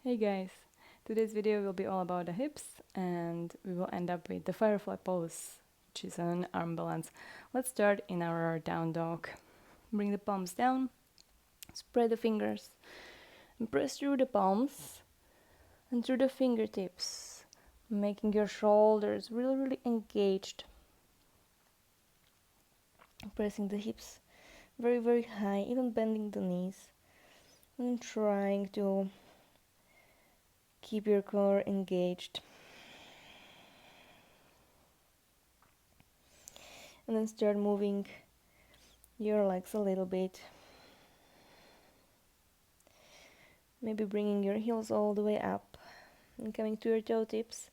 Hey guys, today's video will be all about the hips and we will end up with the Firefly pose, which is an arm balance. Let's start in our down dog. Bring the palms down, spread the fingers and press through the palms and through the fingertips, making your shoulders really engaged. Pressing the hips very high, even bending the knees and trying to keep your core engaged. And then start moving your legs a little bit. Maybe bringing your heels all the way up and coming to your toe tips.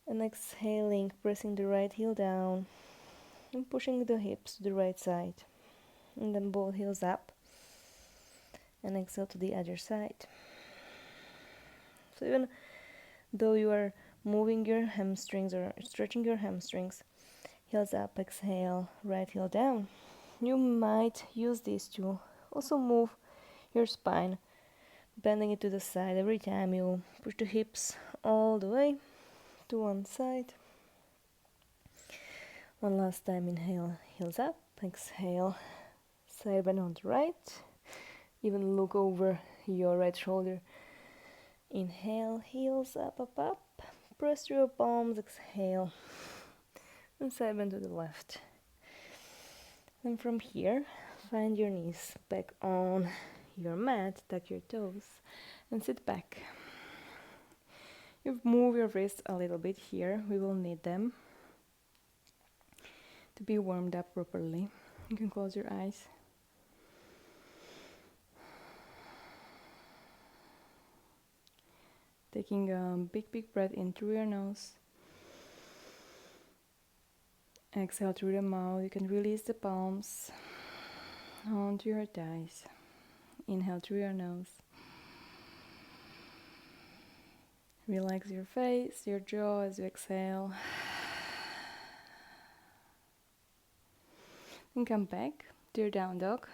And exhaling, pressing the right heel down and pushing the hips to the right side. And then both heels up and exhale to the other side. So even though you are moving your hamstrings or stretching your hamstrings, heels up, exhale, right heel down. You might use this to also move your spine, bending it to the side every time you push the hips all the way to one side. One last time, inhale, heels up, exhale, side bend on the right. Even look over your right shoulder. Inhale, heels up, press through your palms, exhale, and side bend to the left. And from here, find your knees back on your mat, tuck your toes, and sit back. You move your wrists a little bit here, we will need them to be warmed up properly. You can close your eyes. Taking a big breath in through your nose. Exhale through the mouth. You can release the palms onto your thighs. Inhale through your nose. Relax your face, your jaw as you exhale. And come back to your down dog.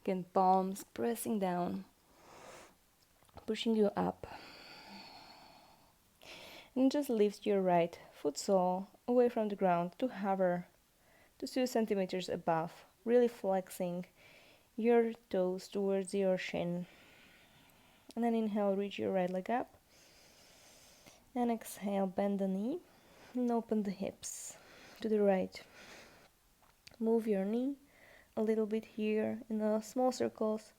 Again, palms pressing down, pushing you up. And just lift your right foot sole away from the ground to hover 2 centimeters above, really flexing your toes towards your shin. And then inhale, reach your right leg up. And exhale, bend the knee and open the hips to the right. Move your knee a little bit here in small circles.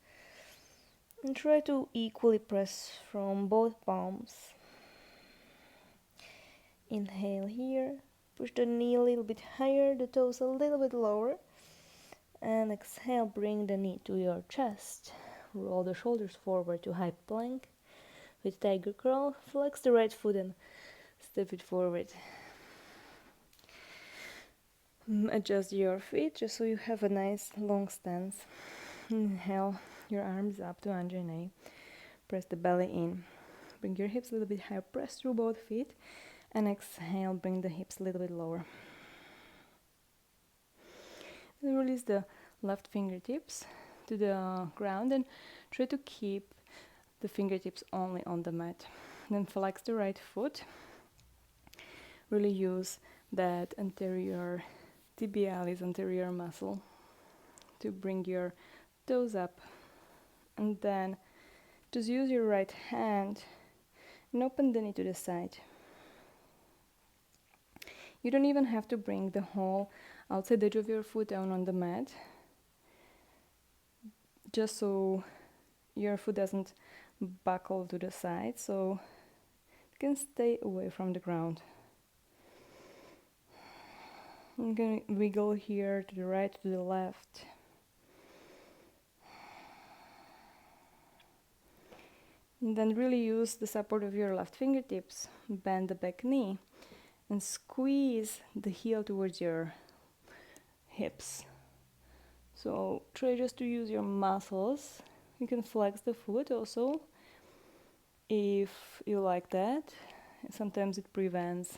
And try to equally press from both palms. Inhale here, push the knee a little bit higher, the toes a little bit lower. And exhale, bring the knee to your chest. Roll the shoulders forward to high plank. With tiger curl, flex the right foot and step it forward. Adjust your feet just so you have a nice long stance. Inhale, your arms up to Anjane. Press the belly in. Bring your hips a little bit higher, press through both feet. And exhale, bring the hips a little bit lower. Then release the left fingertips to the ground and try to keep the fingertips only on the mat. Then flex the right foot. Really use that anterior tibialis, anterior muscle to bring your toes up. And then just use your right hand and open the knee to the side. You don't even have to bring the whole outside edge of your foot down on the mat, just so your foot doesn't buckle to the side, so you can stay away from the ground. I'm going to wiggle here to the right, to the left. And then really use the support of your left fingertips. Bend the back knee and squeeze the heel towards your hips. So try just to use your muscles. You can flex the foot also if you like that. Sometimes it prevents,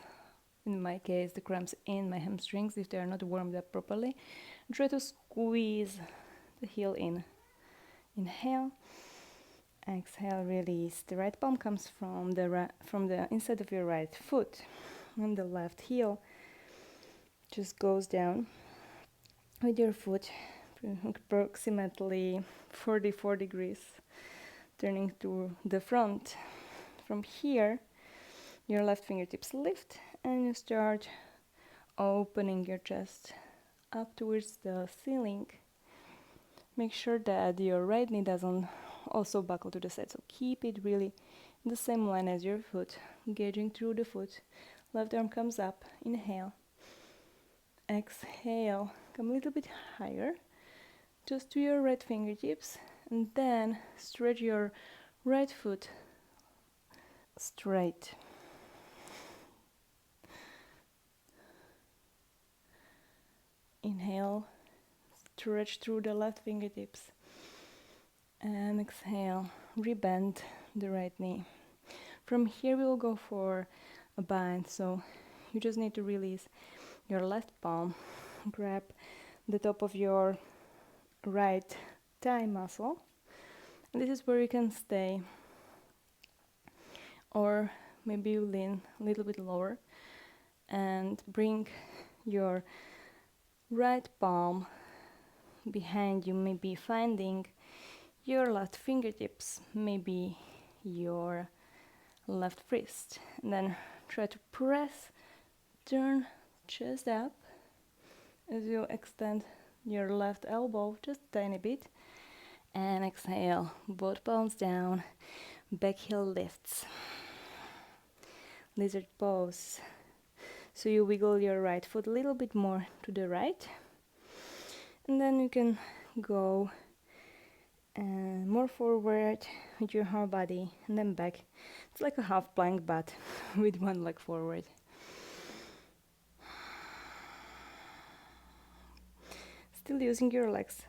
in my case, the cramps in my hamstrings if they are not warmed up properly. And try to squeeze the heel in. Inhale Exhale, release. The right palm comes from the inside of your right foot, and the left heel just goes down with your foot approximately 44 degrees, turning to the front. From here, your left fingertips lift and you start opening your chest up towards the ceiling. Make sure that your right knee doesn't also buckle to the side, so keep it really in the same line as your foot, engaging through the foot. Left arm comes up, inhale. Exhale, come a little bit higher, just to your right fingertips, and then stretch your right foot straight. Inhale, stretch through the left fingertips, and exhale, rebend the right knee. From here we will go for a bind, so you just need to release your left palm, grab the top of your right thigh muscle, and this is where you can stay, or maybe you lean a little bit lower and bring your right palm behind you, maybe finding your left fingertips, maybe your left wrist, and then try to press, turn chest up as you extend your left elbow just a tiny bit, and exhale, both palms down, back heel lifts. Lizard pose. So you wiggle your right foot a little bit more to the right, and then you can go more forward with your whole body and then back. It's like a half plank but with one leg forward. Still using your legs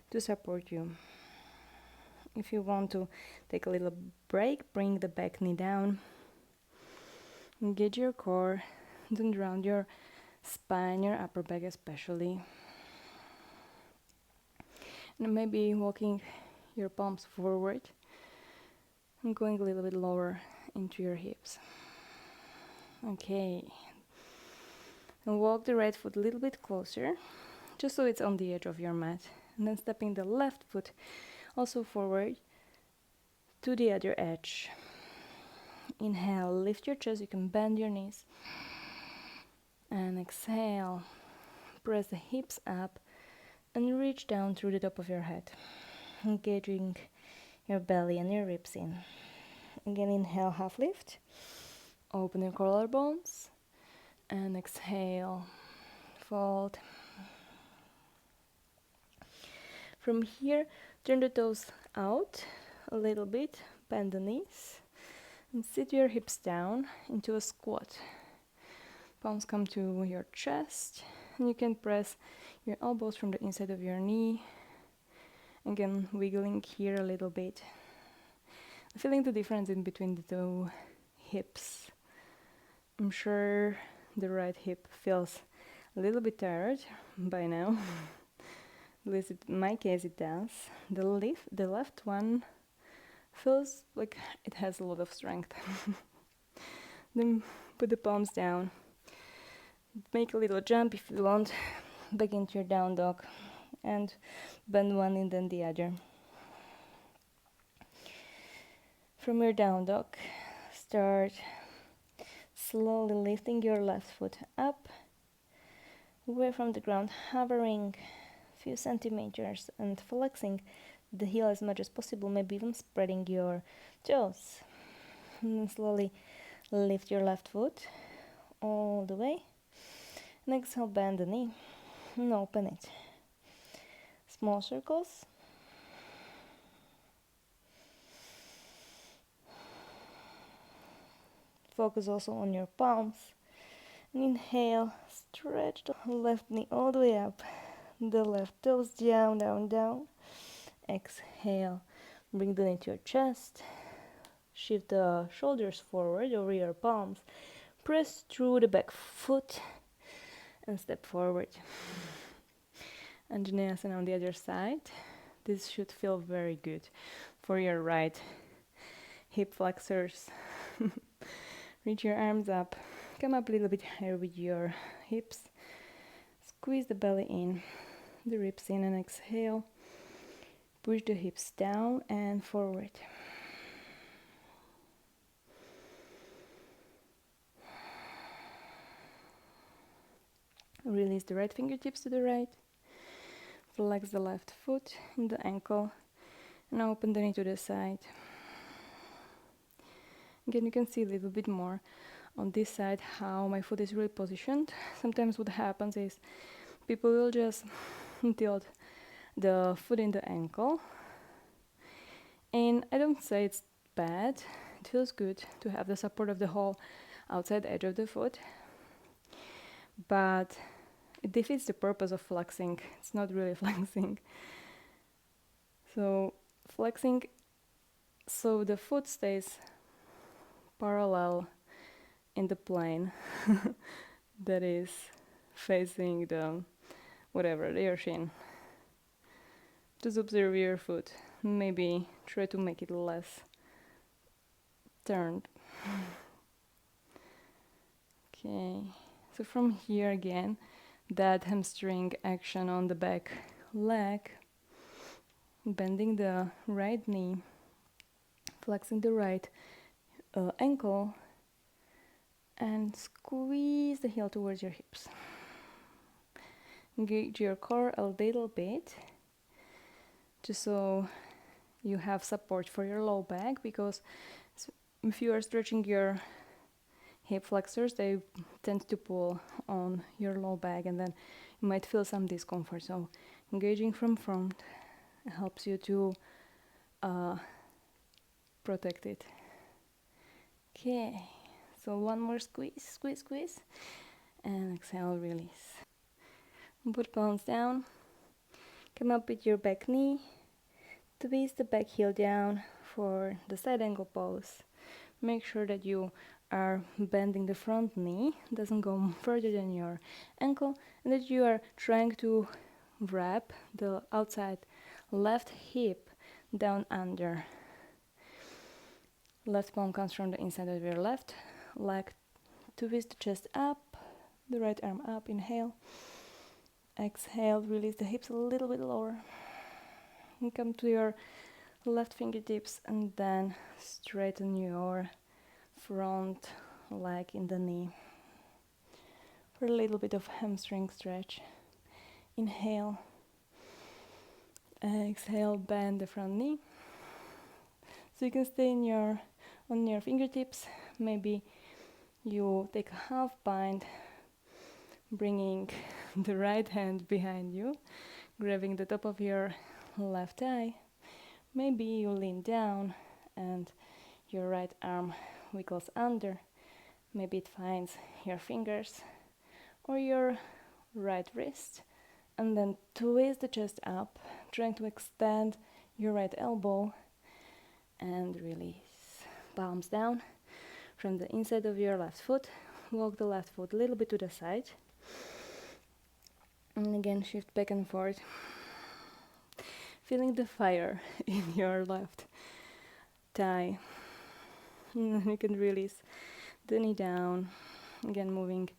to support you. If you want to take a little break, bring the back knee down, engage your core, then round your spine, your upper back especially. And maybe walking your palms forward and going a little bit lower into your hips. Okay. And walk the right foot a little bit closer, just so it's on the edge of your mat. And then stepping the left foot also forward to the other edge. Inhale, lift your chest, you can bend your knees. And exhale, press the hips up and reach down through the top of your head, engaging your belly and your ribs in. Again, inhale, half lift, open your collarbones, and exhale, fold. From here, turn the toes out a little bit, bend the knees, and sit your hips down into a squat. Palms come to your chest, and you can press your elbows from the inside of your knee. Again, wiggling here a little bit. Feeling the difference in between the two hips. I'm sure the right hip feels a little bit tired by now. At least in my case it does. The left one feels like it has a lot of strength. Then put the palms down. Make a little jump if you want, back into your down dog, and bend one and then the other. From your down dog, start slowly lifting your left foot up, away from the ground, hovering a few centimeters and flexing the heel as much as possible, maybe even spreading your toes. And then slowly lift your left foot all the way. And exhale, bend the knee and open it. Small circles. Focus also on your palms. And inhale, stretch the left knee all the way up. The left toes down, down, down. Exhale, bring the knee to your chest. Shift the shoulders forward over your palms. Press through the back foot and step forward. Anjaneyasana on the other side. This should feel very good for your right hip flexors. Reach your arms up. Come up a little bit higher with your hips. Squeeze the belly in, the ribs in, and exhale. Push the hips down and forward. Release the right fingertips to the right. Flex the left foot in the ankle and open the knee to the side. Again, you can see a little bit more on this side how my foot is really positioned. Sometimes what happens is people will just tilt the foot in the ankle, and I don't say it's bad. It feels good to have the support of the whole outside edge of the foot, but it defeats the purpose of flexing. It's not really flexing. So flexing so the foot stays parallel in the plane that is facing the your shin. Just observe your foot. Maybe try to make it less turned. Okay, so from here again, that hamstring action on the back leg, bending the right knee, flexing the right ankle, and squeeze the heel towards your hips. Engage your core a little bit, just so you have support for your low back, because if you are stretching your hip flexors, they tend to pull on your low back, and then you might feel some discomfort. So engaging from front helps you to protect it. Okay, so one more squeeze, squeeze, squeeze, and exhale, release. Put palms down, come up with your back knee, twist the back heel down for the side angle pose. Make sure that you are bending the front knee, doesn't go further than your ankle, and that you are trying to wrap the outside left hip down under. Left palm comes from the inside of your left leg. Twist the chest up, the right arm up, inhale. Exhale, release the hips a little bit lower. And come to your left fingertips and then straighten your front leg in the knee for a little bit of hamstring stretch. Inhale. Exhale, bend the front knee. So you can stay on your fingertips. Maybe you take a half bind, bringing the right hand behind you, grabbing the top of your left thigh. Maybe you lean down and your right arm wiggles under. Maybe it finds your fingers or your right wrist, and then twist the chest up, trying to extend your right elbow and release. Palms down from the inside of your left foot. Walk the left foot a little bit to the side. And again, shift back and forth. Feeling the fire in your left thigh. And you can release the knee down. Again, moving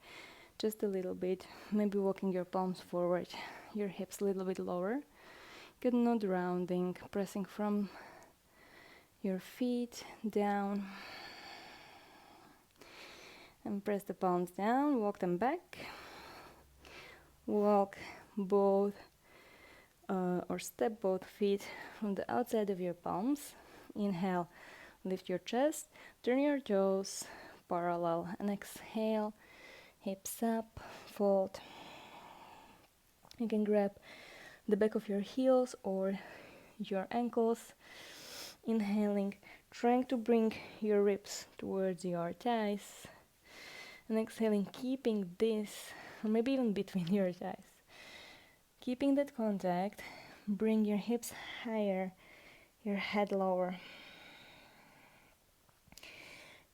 just a little bit. Maybe walking your palms forward, your hips a little bit lower. Good, not rounding, pressing from your feet down. And press the palms down, walk them back. Walk both or step both feet from the outside of your palms. Inhale, lift your chest, turn your toes parallel, and exhale, hips up, fold. You can grab the back of your heels or your ankles. Inhaling, trying to bring your ribs towards your thighs, and exhaling, keeping this, or maybe even between your thighs. Keeping that contact, bring your hips higher, your head lower.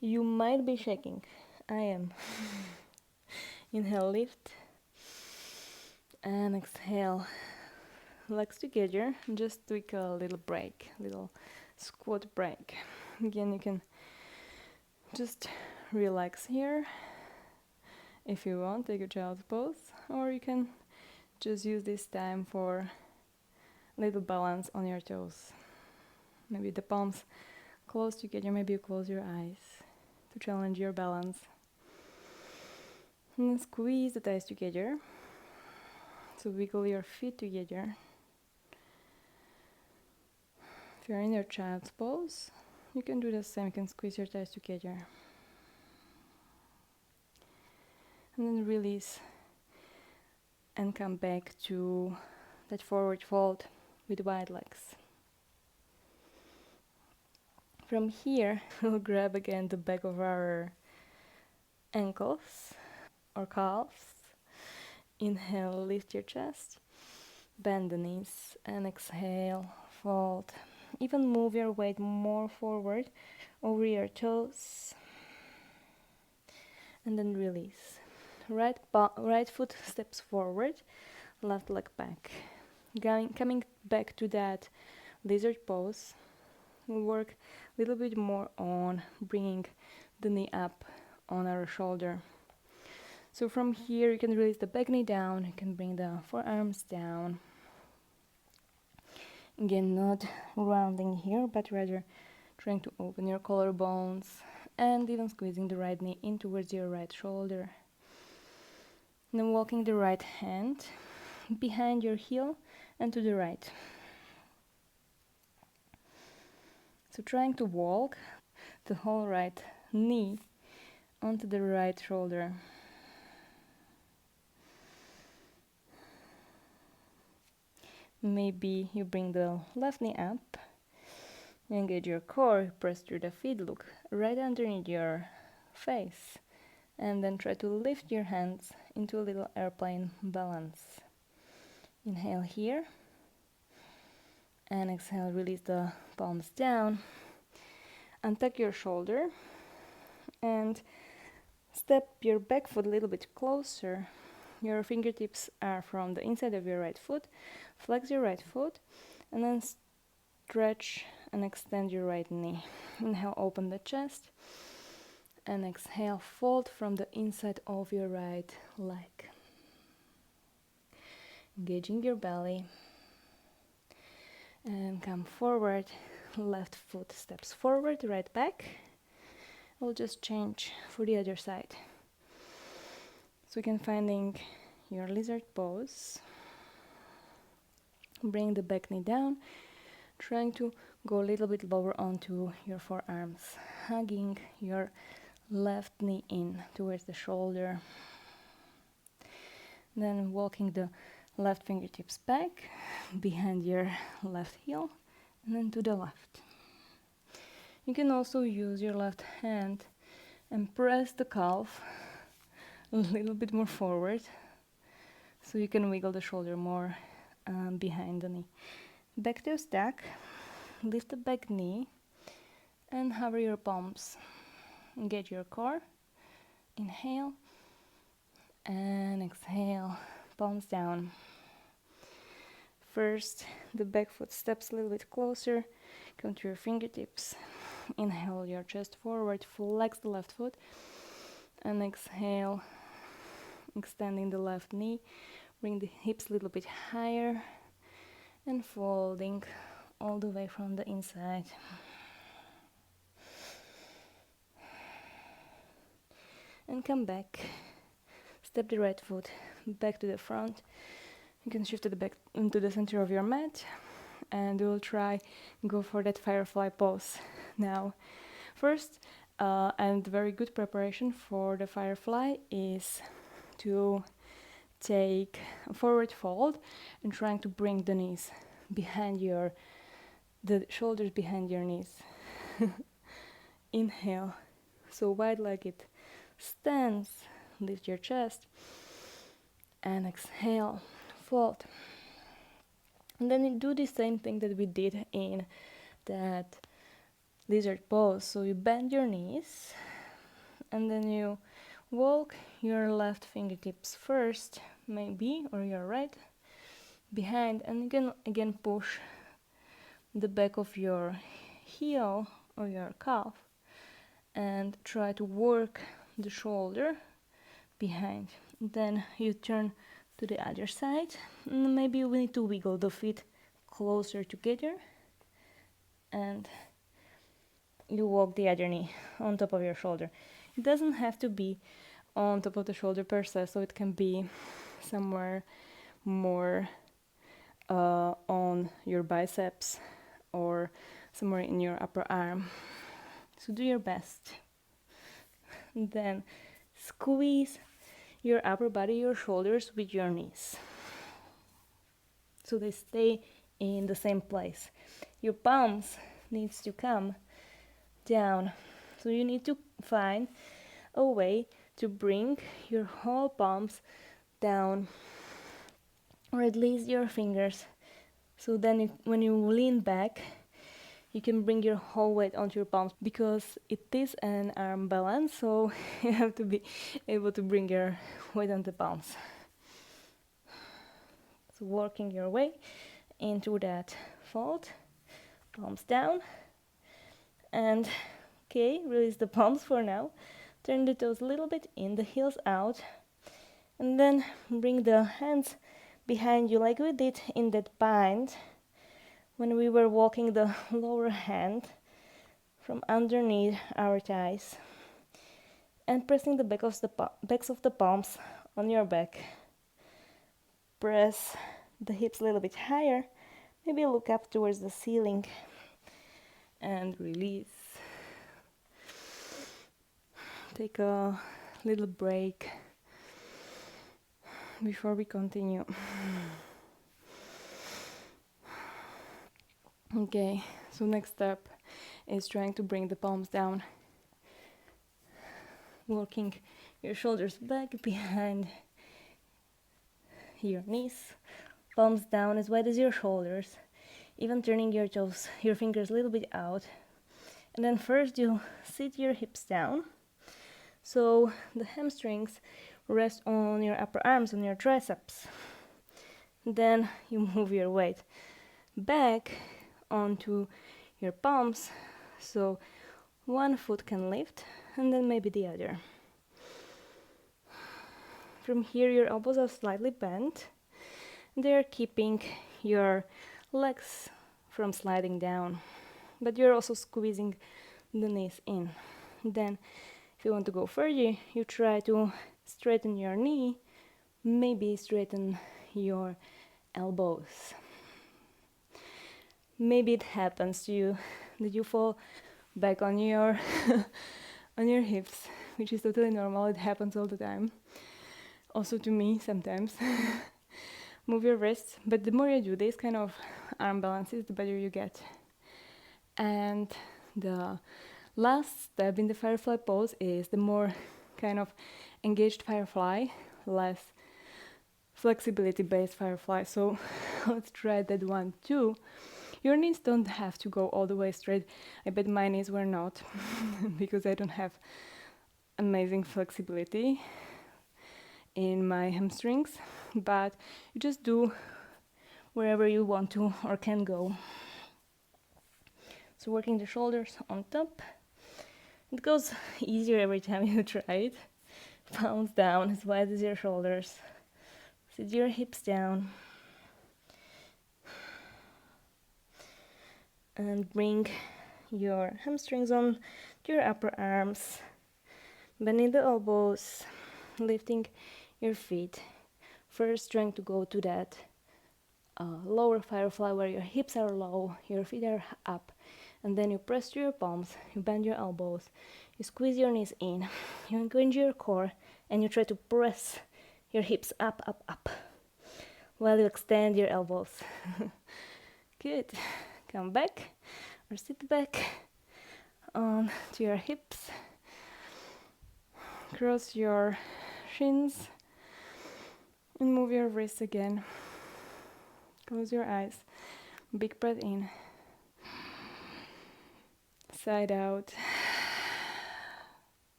You might be shaking. I am. Inhale, lift, and exhale. Legs together, just take a little break, little squat break. Again, you can just relax here. If you want, take a child's pose, or you can just use this time for little balance on your toes. Maybe the palms close together, maybe you close your eyes to challenge your balance. And then squeeze the thighs together. So wiggle your feet together. If you're in your child's pose, you can do the same. You can squeeze your thighs together. And then release and come back to that forward fold with wide legs. From here, we'll grab again the back of our ankles or calves. Inhale, lift your chest, bend the knees, and exhale, fold. Even move your weight more forward over your toes, and then release. Right foot steps forward, left leg back. Coming back to that lizard pose, we'll work a little bit more on bringing the knee up on our shoulder. So from here, you can release the back knee down, you can bring the forearms down. Again, not rounding here, but rather trying to open your collarbones and even squeezing the right knee in towards your right shoulder. And then walking the right hand behind your heel and to the right. So trying to walk the whole right knee onto the right shoulder. Maybe you bring the left knee up, engage your core, press through the feet, look right underneath your face, and then try to lift your hands into a little airplane balance. Inhale here, and exhale, release the palms down, untuck your shoulder, and step your back foot a little bit closer. Your fingertips are from the inside of your right foot. Flex your right foot, and then stretch and extend your right knee. Inhale, open the chest, and exhale, fold from the inside of your right leg. Engaging your belly, and come forward. Left foot steps forward, right back. We'll just change for the other side. So you can finding your lizard pose. Bring the back knee down, trying to go a little bit lower onto your forearms, hugging your left knee in towards the shoulder. Then walking the left fingertips back behind your left heel and then to the left. You can also use your left hand and press the calf a little bit more forward so you can wiggle the shoulder more behind the knee. Back toe stack, lift the back knee and hover your palms. Engage your core. Inhale and exhale, palms down. First, the back foot steps a little bit closer. Come to your fingertips. Inhale your chest forward, flex the left foot. And exhale, extending the left knee. Bring the hips a little bit higher. And folding all the way from the inside. And come back. Step the right foot back to the front. You can shift it back into the center of your mat, and we'll try go for that firefly pose now. First, and very good preparation for the firefly is to take a forward fold and trying to bring the knees behind the shoulders behind your knees. Inhale, so wide-legged stance, lift your chest, and exhale, fold. And then you do the same thing that we did in that lizard pose. So you bend your knees, and then you walk your left fingertips first, maybe, or your right, behind, and you can again push the back of your heel of your calf and try to work the shoulder behind. Then you turn to the other side. Maybe we need to wiggle the feet closer together, and you walk the other knee on top of your shoulder. It doesn't have to be on top of the shoulder per se, so it can be somewhere more on your biceps or somewhere in your upper arm. So do your best. Then squeeze your upper body, your shoulders with your knees, so they stay in the same place. Your palms needs to come down, so you need to find a way to bring your whole palms down, or at least your fingers, so then when you lean back you can bring your whole weight onto your palms, because it is an arm balance, so you have to be able to bring your weight on the palms. So working your way into that fold, palms down, and okay, release the palms for now. Turn the toes a little bit in, the heels out, and then bring the hands behind you like we did in that bind when we were walking the lower hand from underneath our thighs and pressing the backs of the palms on your back. Press the hips a little bit higher, maybe look up towards the ceiling and release. Take a little break before we continue. Okay, so next step is trying to bring the palms down, working your shoulders back behind your knees, palms down as wide as your shoulders, even turning your toes, your fingers a little bit out. And then first you sit your hips down, so the hamstrings rest on your upper arms, on your triceps. Then you move your weight back onto your palms, so one foot can lift and then maybe the other. From here your elbows are slightly bent. They're keeping your legs from sliding down, but you're also squeezing the knees in. Then if you want to go further, you try to straighten your knee, maybe straighten your elbows. Maybe it happens to you that you fall back on your on your hips, which is totally normal. It happens all the time. Also to me sometimes. Move your wrists, but the more you do this kind of arm balances, the better you get. And the last step in the Firefly pose is the more kind of engaged Firefly, less flexibility-based Firefly. So let's try that one too. Your knees don't have to go all the way straight. I bet my knees were not, because I don't have amazing flexibility in my hamstrings, but you just do wherever you want to or can go. So working the shoulders on top. It goes easier every time you try it. Palms down as wide as your shoulders. Sit your hips down. And bring your hamstrings on to your upper arms. Bending the elbows, lifting your feet. First trying to go to that lower Firefly where your hips are low, your feet are up. And then you press to your palms, you bend your elbows, you squeeze your knees in, you engage your core, and you try to press your hips up, up, up, while you extend your elbows. Good. Come back, or sit back on to your hips. Cross your shins, and move your wrists again. Close your eyes. Big breath in. Side out.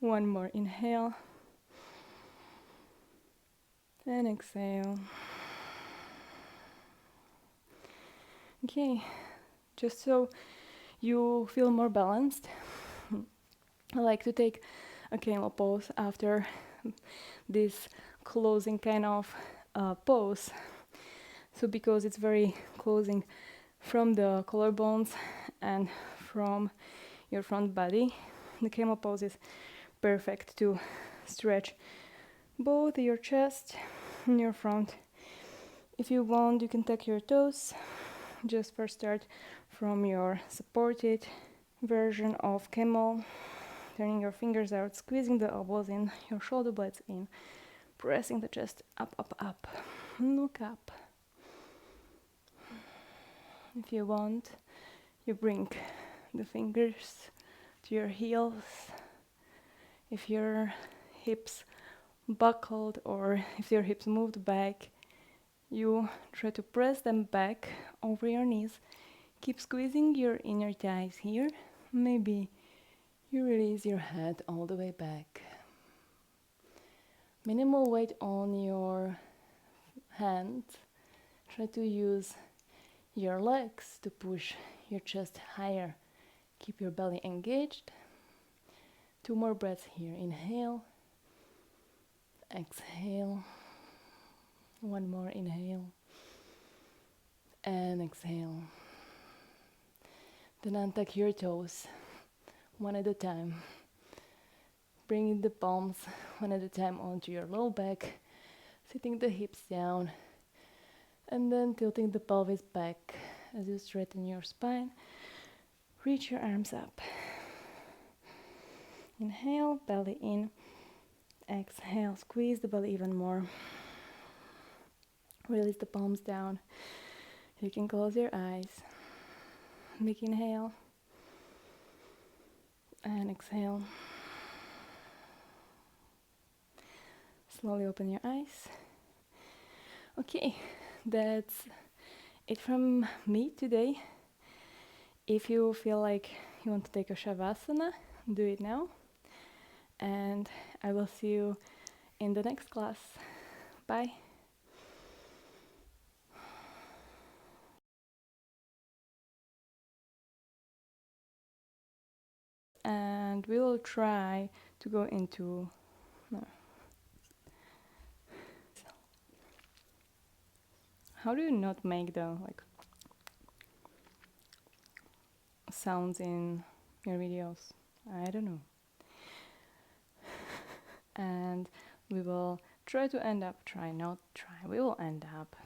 One more inhale. And exhale. Okay, just so you feel more balanced. I like to take a camel pose after this closing kind of pose. So because it's very closing from the collarbones and from your front body, the camel pose is perfect to stretch both your chest and your front. If you want, you can tuck your toes. Just first start from your supported version of camel, turning your fingers out, squeezing the elbows in, your shoulder blades in, pressing the chest up, up, up. Look up. If you want, you bring the fingers to your heels. If your hips buckled or if your hips moved back, you try to press them back over your knees. Keep squeezing your inner thighs here. Maybe you release your head all the way back. Minimal weight on your hands. Try to use your legs to push your chest higher. Keep your belly engaged. 2 more breaths here. Inhale. Exhale. 1 more inhale. And exhale. Then untuck your toes, one at a time. Bringing the palms one at a time onto your low back, sitting the hips down, and then tilting the pelvis back as you straighten your spine. Reach your arms up. Inhale, belly in. Exhale, squeeze the belly even more. Release the palms down. You can close your eyes. Big inhale. And exhale. Slowly open your eyes. Okay, that's it from me today. If you feel like you want to take a Shavasana, do it now. And I will see you in the next class. Bye. And we will try to go into how do you not make the sounds in your videos? I don't know. And we will try to end up, we will end up